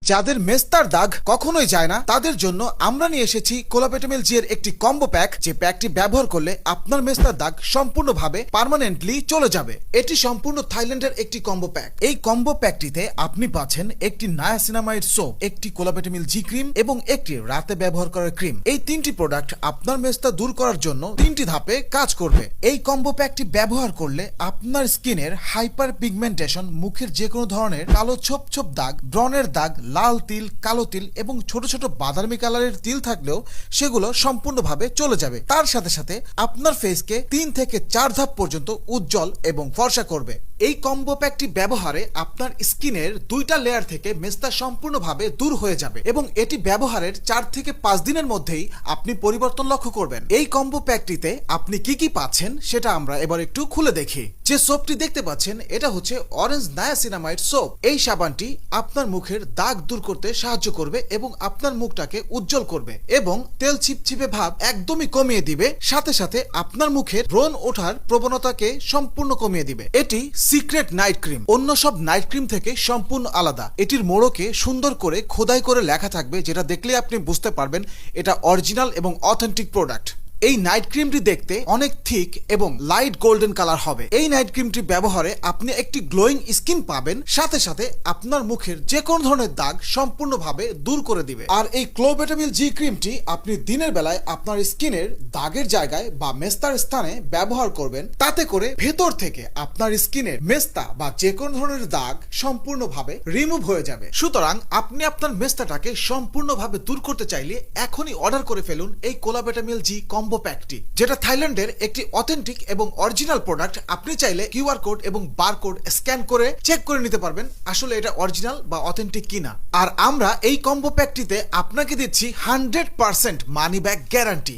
যাদের মেস্তার দাগ কখনোই যায় না তাদের জন্য আমরা নিয়ে এসেছি কোলাপেটামেল জি এর একটি কম্বো প্যাক, যে প্যাকটি ব্যবহার করলে আপনার মেস্তার দাগ সম্পূর্ণভাবে পার্মানেন্টলি চলে যাবে। এটি সম্পূর্ণ থাইল্যান্ডের একটি কম্বো প্যাক। এই কম্বো প্যাকটিতে আপনি পাচ্ছেন একটি নায়াসিনামাইড সোপ, একটি কোলাপেটামেল জি ক্রিম এবং একটি রাতে ব্যবহার করার ক্রিম। এই তিনটি প্রোডাক্ট আপনার মেস্তা দূর করার জন্য তিনটি ধাপে কাজ করবে। এই কম্বো প্যাকটি ব্যবহার করলে আপনার স্কিনের হাইপার পিগমেন্টেশন, মুখের যে কোনো ধরনের কালো ছোপ ছোপ দাগ, ব্রণের দাগ, লাল তিল, কালো তিল এবং ছোট ছোট বাদামি কালারের তিল থাকলেও সেগুলো সম্পূর্ণভাবে চলে যাবে। তার সাথে সাথে আপনার ফেসকে 3 থেকে 4 ধাপ পর্যন্ত উজ্জ্বল এবং ফর্সা করবে। এই কম্বো প্যাকটি ব্যবহারে আপনার স্কিনের 2টা লেয়ার থেকে মেস্তা সম্পূর্ণভাবে দূর হয়ে যাবে এবং এটি ব্যবহারের 4 থেকে 5 দিনের মধ্যেই আপনি পরিবর্তন লক্ষ্য করবেন। এই কম্বো প্যাকটিতে আপনি কি কি পাচ্ছেন সেটা আমরা এবার একটু খুলে দেখি। যে সোপটি দেখতে পাচ্ছেন এটা হচ্ছে অরেঞ্জ নায়াসিনামাইড সোপ। এই সাবানটি আপনার মুখের দাগ দূর করতে সাহায্য করবে এবং আপনার মুখটাকে উজ্জ্বল করবে এবং তেল ছিপছিপে ভাব একদমই কমিয়ে দিবে। সাথে সাথে আপনার মুখের ব্রণ ওঠার প্রবণতাকে সম্পূর্ণ কমিয়ে দিবে। এটি সিক্রেট নাইট ক্রিম, অন্য সব নাইট ক্রিম থেকে সম্পূর্ণ আলাদা। এটির মোড়কে সুন্দর করে খোদাই করে লেখা থাকবে, যেটা দেখলে আপনি বুঝতে পারবেন এটা অরিজিনাল এবং অথেন্টিক প্রোডাক্ট। এই নাইট ক্রিমটি দেখতে অনেক থিক এবং লাইট গোল্ডেন কালার হবে। এই নাইট ক্রিমটি ব্যবহারে আপনি একটি গ্লোয়িং স্কিন পাবেন, সাথে সাথে আপনার মুখের যে কোনো ধরনের দাগ সম্পূর্ণভাবে দূর করে দিবে। আর এই কোলাপেটামেল জি ক্রিমটি আপনি দিনের বেলায় আপনার স্কিনের দাগের জায়গায় বা মেস্তার স্থানে ব্যবহার করবেন, তাতে করে ভেতর থেকে আপনার স্কিনের মেস্তা বা যে কোনো ধরনের দাগ সম্পূর্ণভাবে রিমুভ হয়ে যাবে। সুতরাং আপনি আপনার মেস্তাটাকে সম্পূর্ণভাবে দূর করতে চাইলে এখনই অর্ডার করে ফেলুন এই কোলাপেটামেল জি কম্বো প্যাকটি, যেটা থাইল্যান্ডের একটি অথেন্টিক এবং অরিজিনাল প্রোডাক্ট। আপনি চাইলে কিউআর কোড এবং বারকোড স্ক্যান করে চেক করে নিতে পারবেন আসলে এটা অরিজিনাল বা অথেন্টিক কিনা। আর আমরা এই কম্বো প্যাকটিতে আপনাকে দিচ্ছি 100% মানি ব্যাক গ্যারান্টি।